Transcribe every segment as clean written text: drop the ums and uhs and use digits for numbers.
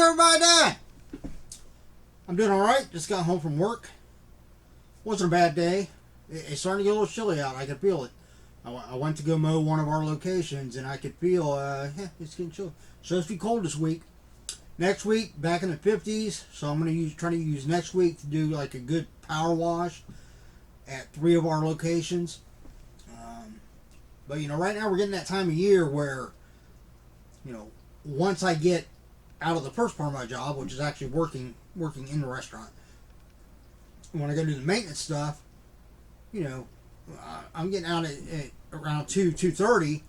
everybody doing? I'm doing alright. Just got home from work. Wasn't a bad day. It's starting to get a little chilly out. I could feel it. I went to go mow one of our locations and I could feel, it's getting chilly. So it's be cold this week. Next week, back in the 50s. So I'm going to try to use next week to do like a good power wash at 3 of our locations. But right now we're getting that time of year where, once I get out of the first part of my job, which is actually working in the restaurant, when I go do the maintenance stuff, I'm getting out at around 2:30.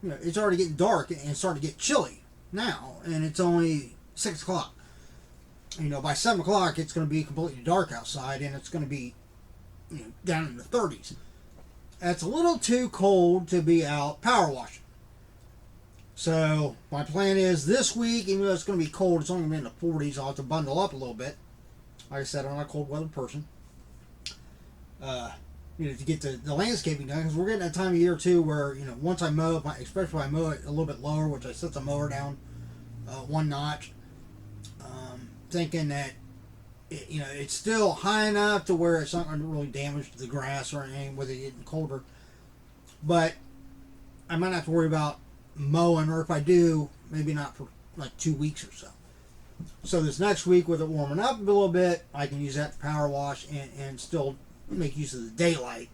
It's already getting dark and it's starting to get chilly now, and it's only 6 o'clock. By 7 o'clock it's going to be completely dark outside, and it's going to be down in the 30s. It's a little too cold to be out power washing. So my plan is this week, even though it's going to be cold, it's only going to be in the 40s. I'll have to bundle up a little bit. Like I said, I'm not a cold weather person. To get the landscaping done, because we're getting that time of year too where once I mow, especially if I mow it a little bit lower, which I set the mower down one notch, thinking that it's still high enough to where it's not going to really damage the grass or anything with it getting colder. But I might not have to worry about mowing, or if I do, maybe not for like 2 weeks or so. So this next week, with it warming up a little bit, I can use that to power wash and still make use of the daylight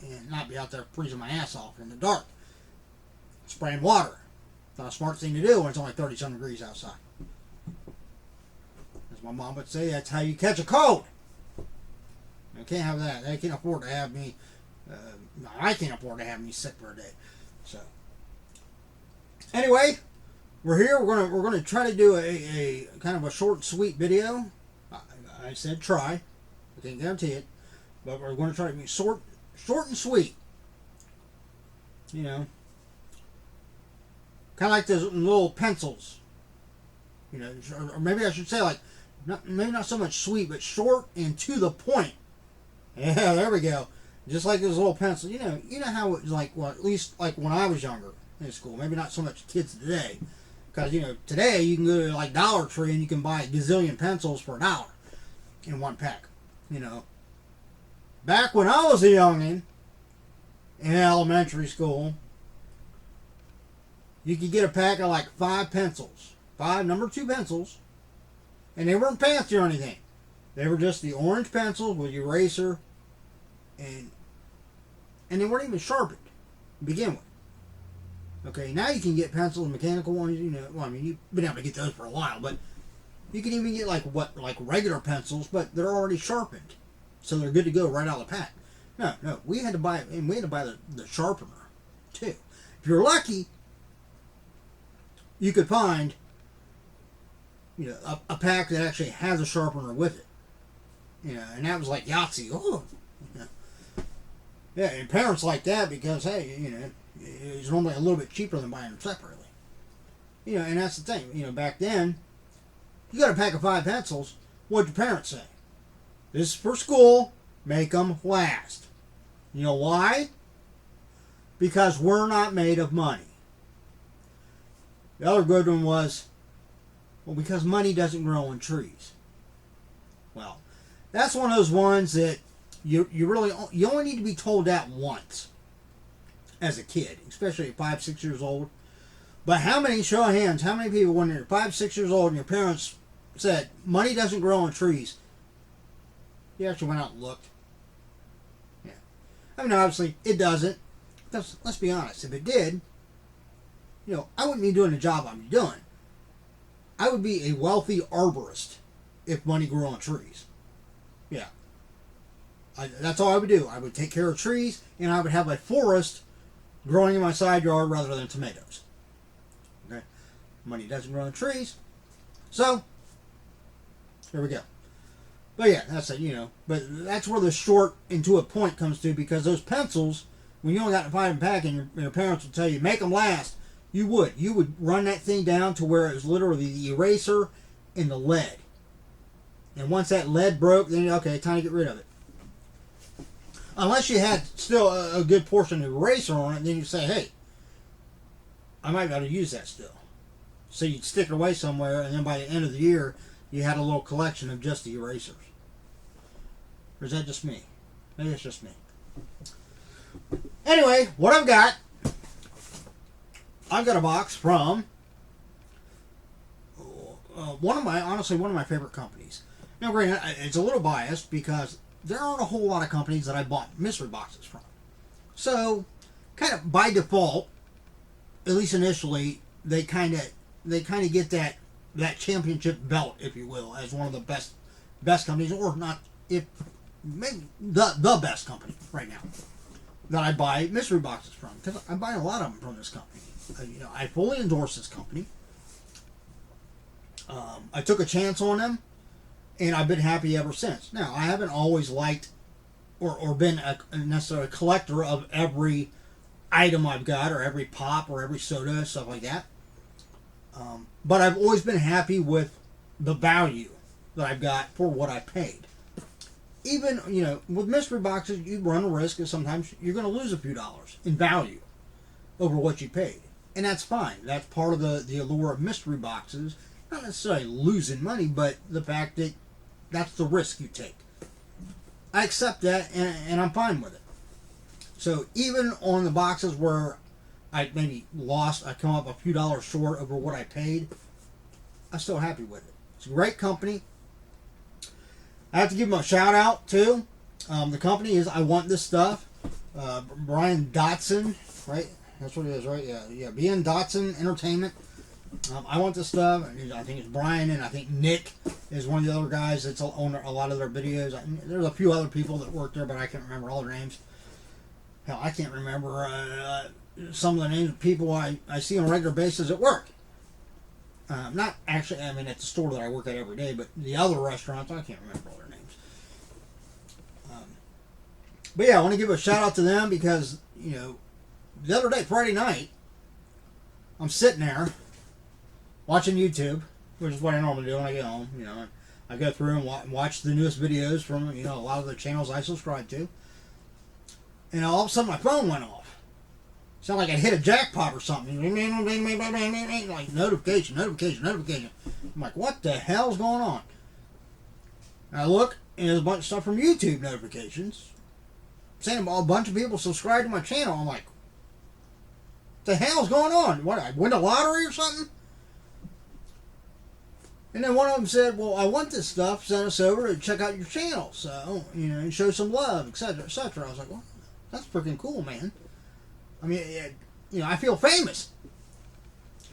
and not be out there freezing my ass off in the dark. Spraying water. It's not a smart thing to do when it's only 30-some degrees outside. As my mom would say, that's how you catch a cold. I can't have that. They can't afford to have me. I can't afford to have me sick for a day. So, anyway, we're here. We're gonna try to do a kind of a short and sweet video. I said try. I can't guarantee it, but we're going to try to be short and sweet. Kind of like those little pencils. Or maybe I should say maybe not so much sweet, but short and to the point. Yeah, there we go. Just like those little pencils. You know how it was like, well, at least like when I was younger in school. Maybe not so much kids today. Because, today you can go to like Dollar Tree and you can buy a gazillion pencils for $1 in one pack. Back when I was a youngin' in elementary school, you could get a pack of like 5 pencils. 5 number 2 pencils. And they weren't fancy or anything. They were just the orange pencils with your eraser. And they weren't even sharpened to begin with. Okay, now you can get pencils, mechanical ones, you've been able to get those for a while, but you can even get like regular pencils, but they're already sharpened. So they're good to go right out of the pack. No, we had to buy the sharpener too. If you're lucky, you could find a pack that actually has a sharpener with it. And that was like Yahtzee. Oh, yeah, and parents like that because hey, it's normally a little bit cheaper than buying them separately. And that's the thing. Back then, you got a pack of 5 pencils. What'd your parents say? This is for school. Make them last. You know why? Because we're not made of money. The other good one was, well, because money doesn't grow on trees. Well, that's one of those ones that you only need to be told that once as a kid, especially at 5, 6 years old. But show of hands, how many people when you're 5, 6 years old and your parents said money doesn't grow on trees, you actually went out and looked? Yeah. Obviously it doesn't. Let's be honest. If it did, I wouldn't be doing the job I'm doing. I would be a wealthy arborist if money grew on trees. Yeah. That's all I would do. I would take care of trees, and I would have a forest growing in my side yard rather than tomatoes. Okay? Money doesn't grow on trees. So, there we go. But yeah, that's it, But that's where the short and to a point comes to, because those pencils, when you only got to 5 in pack and your parents would tell you, make them last, you would run that thing down to where it was literally the eraser and the lead. And once that lead broke, then okay, time to get rid of it. Unless you had still a good portion of eraser on it, then you say, hey, I might be able to use that still. So you'd stick it away somewhere, and then by the end of the year, you had a little collection of just the erasers. Or is that just me? Maybe it's just me. Anyway, what I've got a box from one of my favorite companies. Now, granted, it's a little biased because there aren't a whole lot of companies that I bought mystery boxes from. So, kind of by default, at least initially, they kind of get that championship belt, if you will, as one of the best companies, or not, if maybe the best company right now that I buy mystery boxes from, because I buy a lot of them from this company. I fully endorse this company. I took a chance on them, and I've been happy ever since. Now, I haven't always liked or been necessarily a collector of every item I've got, or every pop, or every soda, stuff like that. But I've always been happy with the value that I've got for what I paid. Even, with mystery boxes, you run a risk that sometimes you're going to lose a few dollars in value over what you paid. And that's fine. That's part of the allure of mystery boxes. Not necessarily losing money, but the fact that that's the risk you take. I accept that, and I'm fine with it. So even on the boxes where I maybe lost, I come up a few dollars short over what I paid, I'm still happy with it. It's a great company. I have to give them a shout out too. The company is I Want Thiz Stuff. Brian Dotson, right? That's what it is, right? Yeah. BN Dotson Entertainment. I Want Thiz Stuff. I think it's Brian, and I think Nick is one of the other guys that's on a lot of their videos. There's a few other people that work there, but I can't remember all their names. Hell, I can't remember some of the names of people I see on a regular basis at work. Not actually, at the store that I work at every day, but the other restaurants, I can't remember all their names. But yeah, I want to give a shout out to them because, the other day, Friday night, I'm sitting there watching YouTube, which is what I normally do when I get home. I go through and watch the newest videos from, a lot of the channels I subscribe to. And all of a sudden my phone went off. Sounded like I hit a jackpot or something. Like notification. I'm like, what the hell's going on? And I look, and there's a bunch of stuff from YouTube notifications saying a bunch of people subscribe to my channel. I'm like, what the hell's going on? What, I win the lottery or something? And then one of them said, well, I want this stuff. Send us over to check out your channel. So, and show some love, etc., etc. I was like, well, that's freaking cool, man. I feel famous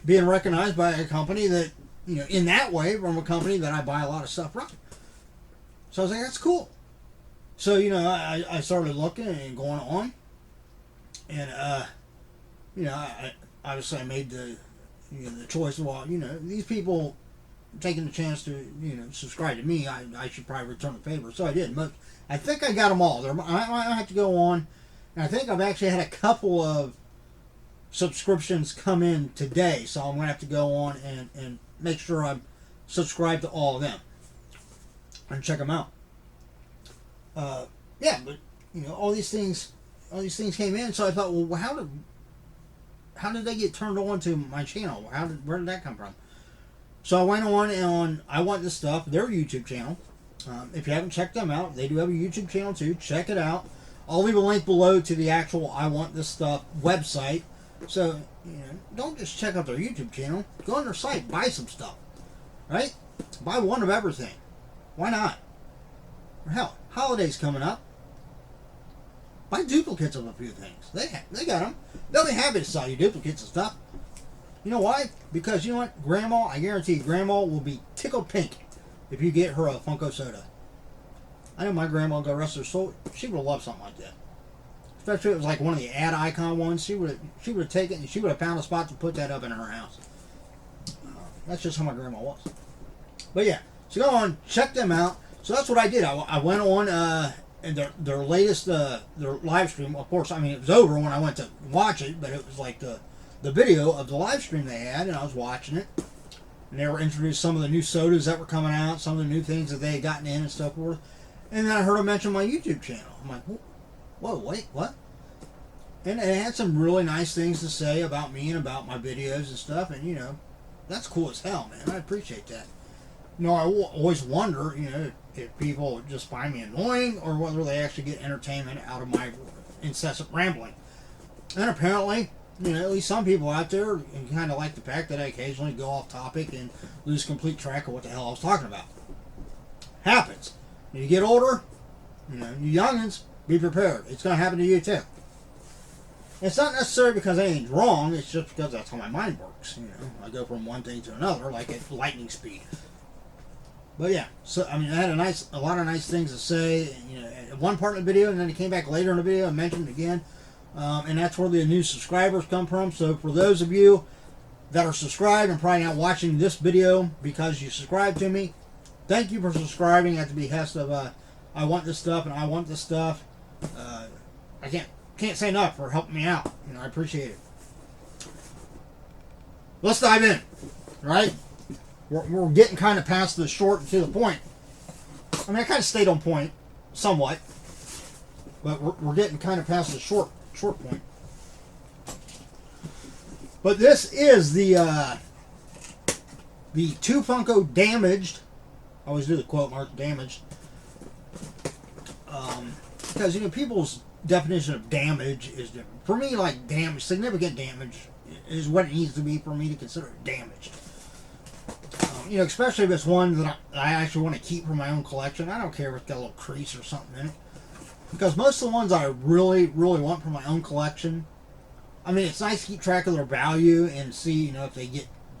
being recognized by a company that, in that way, from a company that I buy a lot of stuff from. So I was like, that's cool. So, I started looking and going on. And, obviously I made the choice of, well, these people taking the chance to, subscribe to me, I should probably return the favor. So I did. But I think I got them all. I have to go on. And I think I've actually had a couple of subscriptions come in today. So I'm going to have to go on and make sure I'm subscribed to all of them. And check them out. But, all these things came in. So I thought, well, how did they get turned on to my channel? Where did that come from? So I went on I Want Thiz Stuff, their YouTube channel. If you haven't checked them out, they do have a YouTube channel too. Check it out. I'll leave a link below to the actual I Want Thiz Stuff website. So, don't just check out their YouTube channel. Go on their site, buy some stuff. Right? Buy one of everything. Why not? Or hell, holidays coming up. Buy duplicates of a few things. They got them. They'll be happy to sell you duplicates of stuff. You know why? Because you know what? Grandma, I guarantee Grandma will be tickled pink if you get her a Funko soda. I know my grandma, God rest her soul, she would have loved something like that. Especially if it was like one of the ad icon ones. She would have taken and she would have found a spot to put that up in her house. That's just how my grandma was. But yeah, so go on, check them out. So that's what I did. I went on and their latest their live stream. Of course, it was over when I went to watch it, but it was like the video of the live stream they had, and I was watching it. And they were introducing some of the new sodas that were coming out, some of the new things that they had gotten in and stuff forth. And then I heard them mention my YouTube channel. I'm like, whoa, wait, what? And they had some really nice things to say about me and about my videos and stuff. And, That's cool as hell, man. I appreciate that. You know, I always wonder, you know, if people just find me annoying or whether they actually get entertainment out of my incessant rambling. And apparently, you know, at least some people out there kind of like the fact that I occasionally go off topic and lose complete track of what the hell I was talking about. Happens. When you get older, you know, you youngins, be prepared. It's going to happen to you too. It's not necessarily because anything's wrong. It's just because that's how my mind works. You know, I go from one thing to another like at lightning speed. But yeah, so I mean, I had a lot of nice things to say. You know, at one part of the video, and then it came back later in the video and mentioned it again. And that's where the new subscribers come from. So for those of you that are subscribed and probably not watching this video because you subscribed to me, thank you for subscribing at the behest of I Want This Stuff and I Want This Stuff. I can't say enough for helping me out. You know, I appreciate it. Let's dive in, right? We're getting kind of past the short and to the point. I mean, I kind of stayed on point somewhat, but we're getting kind of past the short point. But this is the 2 Funko damaged. I always do the quote mark damaged. Because, you know, people's definition of damage is different. For me, like, significant damage is what it needs to be for me to consider it damaged. You know, especially if it's one that I actually want to keep for my own collection. I don't care if it's got a little crease or something in it. Because most of the ones I really, really want for my own collection, I mean, it's nice to keep track of their value and see, you know, if they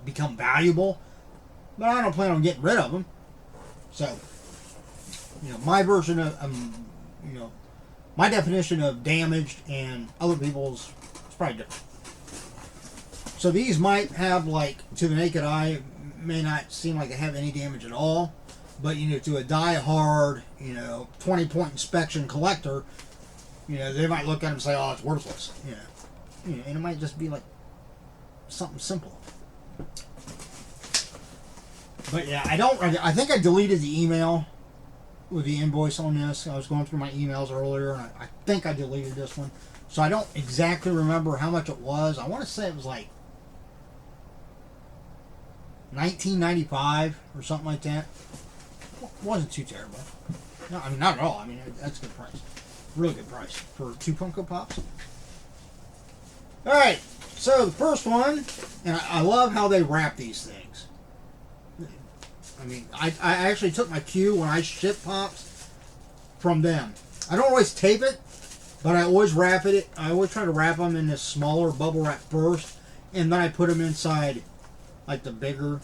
become valuable. But I don't plan on getting rid of them. So, you know, my version of, you know, my definition of damaged and other people's is probably different. So these might have, like, to the naked eye, may not seem like they have any damage at all. But, you know, to a die-hard, you know, 20-point inspection collector, you know, they might look at them and say, oh, it's worthless. You know, and it might just be, like, something simple. But, yeah, I think I deleted the email with the invoice on this. I was going through my emails earlier, and I think I deleted this one. So I don't exactly remember how much it was. I want to say it was, like, $19.95 or something like that. Wasn't too terrible. No, I mean, not at all. I mean, that's a good price. Really good price for 2 Funko Pops. Alright, so the first one, and I love how they wrap these things. I mean, I actually took my cue when I ship Pops from them. I don't always tape it, but I always wrap it. I always try to wrap them in this smaller bubble wrap first, and then I put them inside, like, the bigger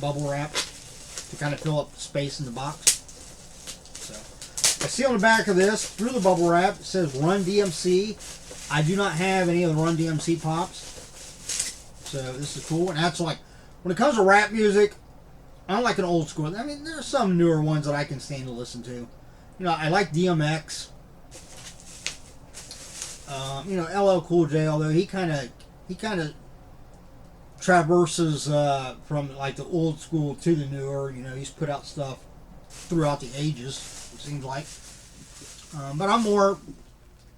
bubble wrap to kind of fill up the space in the box. So, I see on the back of this, through the bubble wrap, it says Run DMC. I do not have any of the Run DMC Pops. So, this is cool. And that's like, when it comes to rap music, I don't like an old school. I mean, there's some newer ones that I can stand to listen to. You know, I like DMX. You know, LL Cool J, although he kind of traverses from like the old school to the newer. You know, he's put out stuff throughout the ages, it seems like. But I'm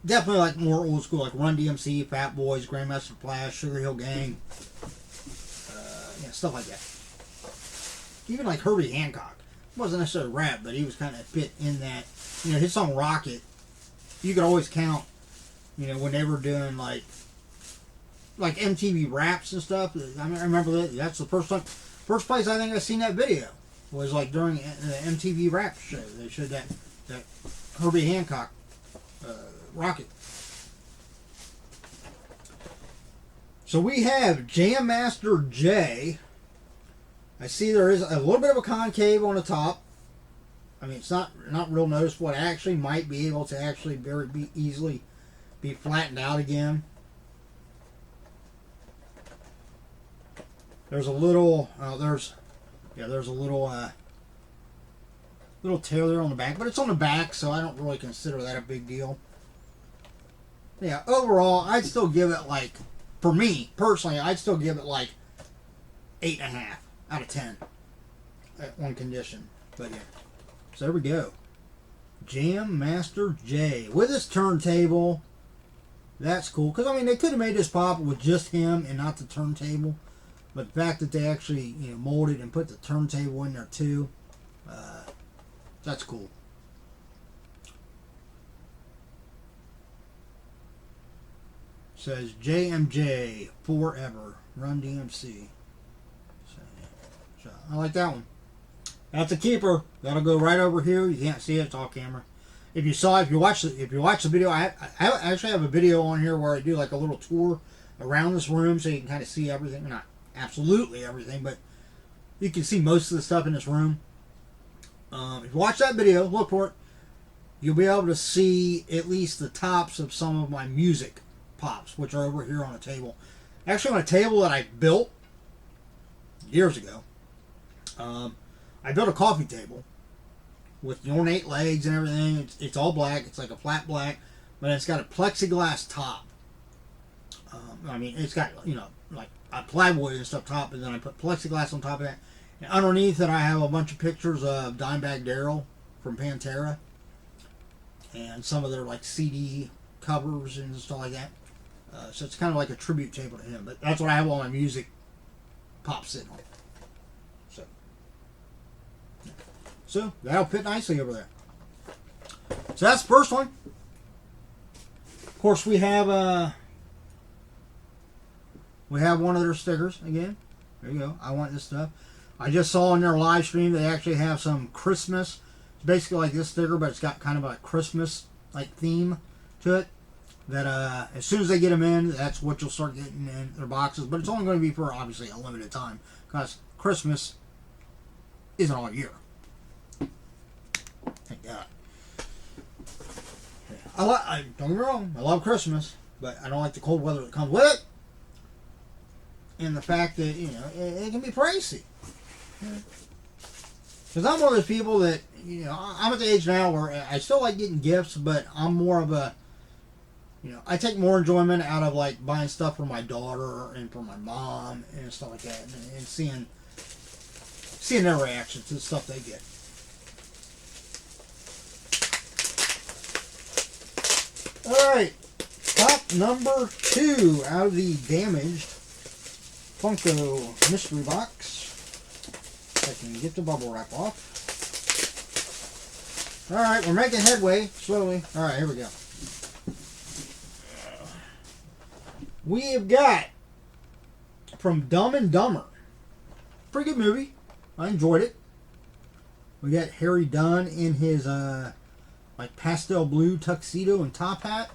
definitely like more old school, like Run DMC, Fat Boys, Grandmaster Flash, Sugar Hill Gang, yeah, stuff like that. Even like Herbie Hancock. Wasn't necessarily rap, but he was kind of fit in that. You know, his song Rocket, you could always count, you know, when they were doing like MTV raps and stuff. I remember that's the first place I think I seen that video was like during the MTV rap show. They showed that Herbie Hancock Rocket. So we have Jam Master J. I see there is a little bit of a concave on the top. I mean, it's not real noticeable. It actually might be able to actually be easily be flattened out again. There's a little, there's a little tear there on the back, but it's on the back, so I don't really consider that a big deal. Yeah, overall, I'd still give it like, for me personally, I'd still give it like 8.5 out of 10 at one condition. But yeah, so there we go. Jam Master J with his turntable. That's cool, because I mean they could have made this pop with just him and not the turntable. But the fact that they actually, molded and put the turntable in there too, that's cool. Says JMJ forever, Run DMC. So I like that one. That's a keeper. That'll go right over here. You can't see it. It's all camera. If you watch the video, I actually have a video on here where I do like a little tour around this room, so you can kind of see everything. Not absolutely everything, but you can see most of the stuff in this room. If you watch that video, look for it. You'll be able to see at least the tops of some of my music pops, which are over here on a table. Actually, on a table that I built years ago. I built a coffee table with the ornate legs and everything. It's all black. It's like a flat black, but it's got a plexiglass top. It's got, like a plywood and stuff top, and then I put plexiglass on top of that. And underneath it, I have a bunch of pictures of Dimebag Darrell from Pantera and some of their like CD covers and stuff like that. So it's kind of like a tribute table to him. But that's what I have all my music pops sitting on. So that'll fit nicely over there. So that's the first one. Of course, we have one of their stickers again. There you go. I Want Thiz Stuff. I just saw in their live stream they actually have some Christmas. It's basically like this sticker, but it's got kind of a Christmas like theme to it. That as soon as they get them in, that's what you'll start getting in their boxes. But it's only going to be for obviously a limited time because Christmas isn't all year. Thank God. Don't get me wrong, I love Christmas, but I don't like the cold weather that comes with it, and the fact that it can be pricey. Because I'm one of those people that I'm at the age now where I still like getting gifts, but I'm more of a I take more enjoyment out of like buying stuff for my daughter and for my mom and stuff like that, and seeing their reaction to the stuff they get. Alright, top number 2 out of the damaged Funko mystery box. If I can get the bubble wrap off. Alright, we're making headway slowly. Alright, here we go. We have got from Dumb and Dumber. Pretty good movie. I enjoyed it. We got Harry Dunn in his like pastel blue tuxedo and top hat.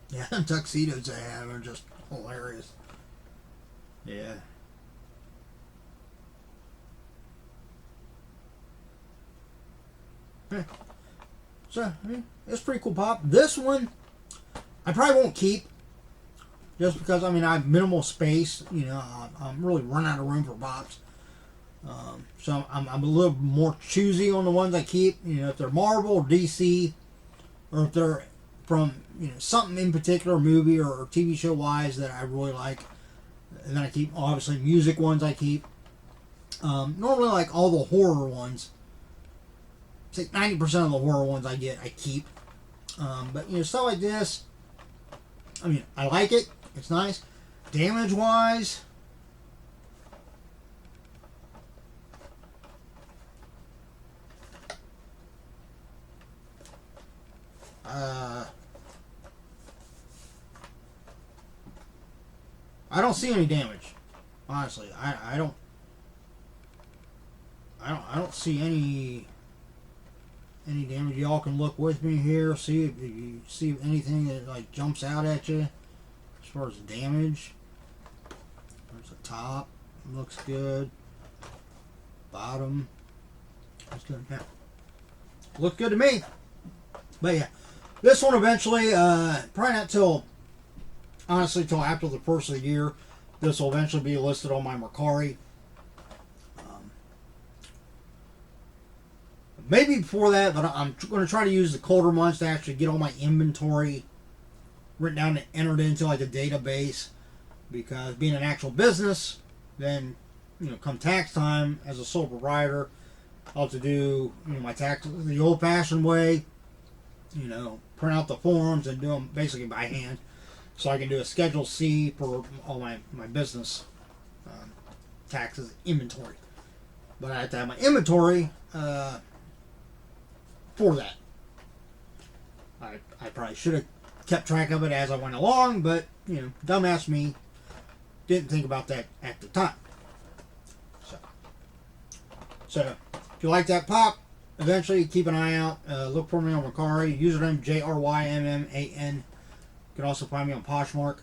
Yeah, them tuxedos they have are just hilarious. Yeah. So, it's pretty cool pop. This one, I probably won't keep. Just because, I have minimal space. I'm really running out of room for pops. So I'm a little more choosy on the ones I keep. If they're Marvel or DC, or if they're from something in particular, movie or TV show wise that I really like, and then I keep obviously music ones I keep. Normally, like all the horror ones, say 90% of the horror ones I keep. But stuff like this, I like it. It's nice. Damage wise, I don't see any damage. Honestly, I don't see any damage. Y'all can look with me here. See if you see anything that like jumps out at you as far as damage. There's the top. Looks good. Bottom. Looks good. Yeah. Looks good to me. But yeah, this one eventually, probably not till after the first of the year, this will eventually be listed on my Mercari. Maybe before that, but I'm going to try to use the colder months to actually get all my inventory written down and entered into like a database. Because being an actual business, then come tax time as a sole proprietor, I'll have to do my taxes the old-fashioned way. Print out the forms and do them basically by hand, so I can do a Schedule C for all my business taxes, inventory. But I have to have my inventory for that. I probably should have kept track of it as I went along, but, you know, dumbass me didn't think about that at the time. So if you like that pop, eventually keep an eye out. Look for me on Mercari. Username JRYMMAN. You can also find me on Poshmark.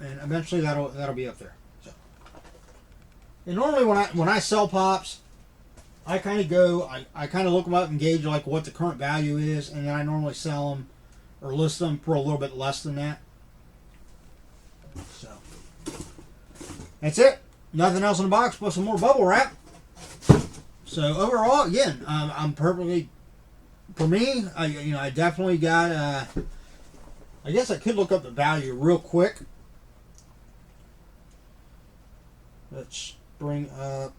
And eventually that'll be up there. So, and normally when I sell pops, I kind of go, I kind of look them up and gauge like what the current value is, and then I normally sell them or list them for a little bit less than that. So that's it. Nothing else in the box but some more bubble wrap. So overall, again, I'm perfectly. For me, I definitely got. I guess I could look up the value real quick. Let's bring up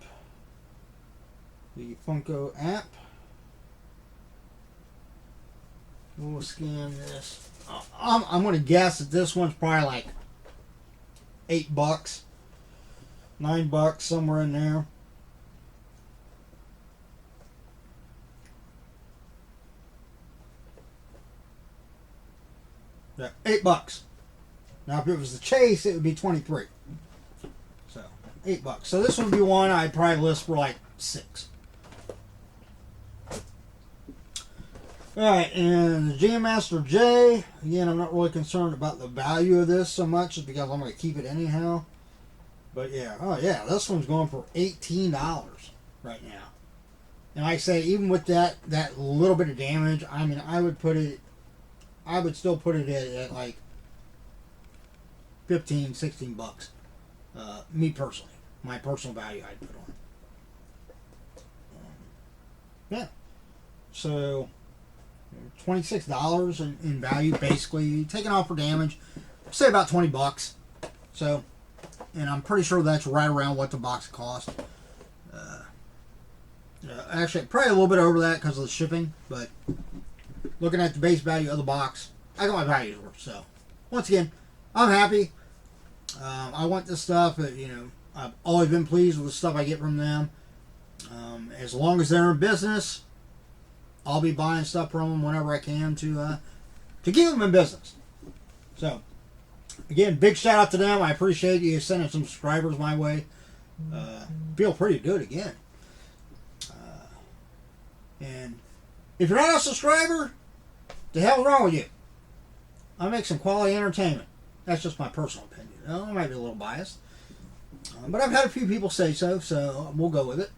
the Funko app. We'll scan this. I'm going to guess that this one's probably like $8, $9, somewhere in there. Yeah, $8. Now, if it was the Chase, it would be 23. So, $8. So this would be one I'd probably list for like 6. Alright, and the Jam Master J, again, I'm not really concerned about the value of this so much, just because I'm going to keep it anyhow. But yeah, oh yeah, this one's going for $18 right now. And like I say, even with that little bit of damage, I mean, I would still put it at like 15, 16 bucks. Me personally, my personal value I'd put on it. Yeah. So $26 in value, basically, taken off for damage. Say about 20 bucks. So, and I'm pretty sure that's right around what the box cost. Actually, probably a little bit over that because of the shipping, but looking at the base value of the box, I got my values worth. So, once again, I'm happy. I want this stuff. I've always been pleased with the stuff I get from them. As long as they're in business, I'll be buying stuff from them whenever I can to keep them in business. So, again, big shout out to them. I appreciate you sending some subscribers my way. Feel free to do it again. And if you're not a subscriber, the hell's wrong with you? I make some quality entertainment. That's just my personal opinion. I might be a little biased. But I've had a few people say so we'll go with it.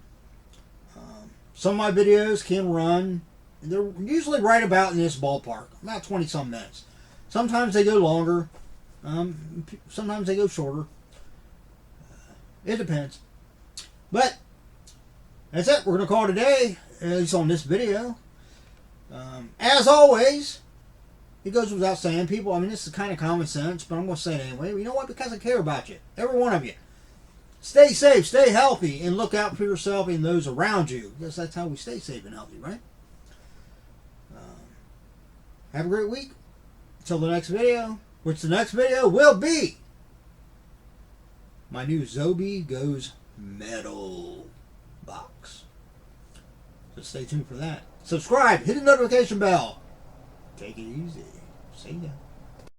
Some of my videos can run. They're usually right about in this ballpark, about 20-some minutes. Sometimes they go longer. Sometimes they go shorter. It depends. But that's it. We're going to call it a day, at least on this video. As always, it goes without saying, people, I mean, this is kind of common sense, but I'm going to say it anyway. You know what? Because I care about you. Every one of you. Stay safe, stay healthy, and look out for yourself and those around you. Because that's how we stay safe and healthy, right? Have a great week. Until the next video, which the next video will be my new Zobi Goes Metal box. So stay tuned for that. Subscribe, hit the notification bell. Take it easy. See ya.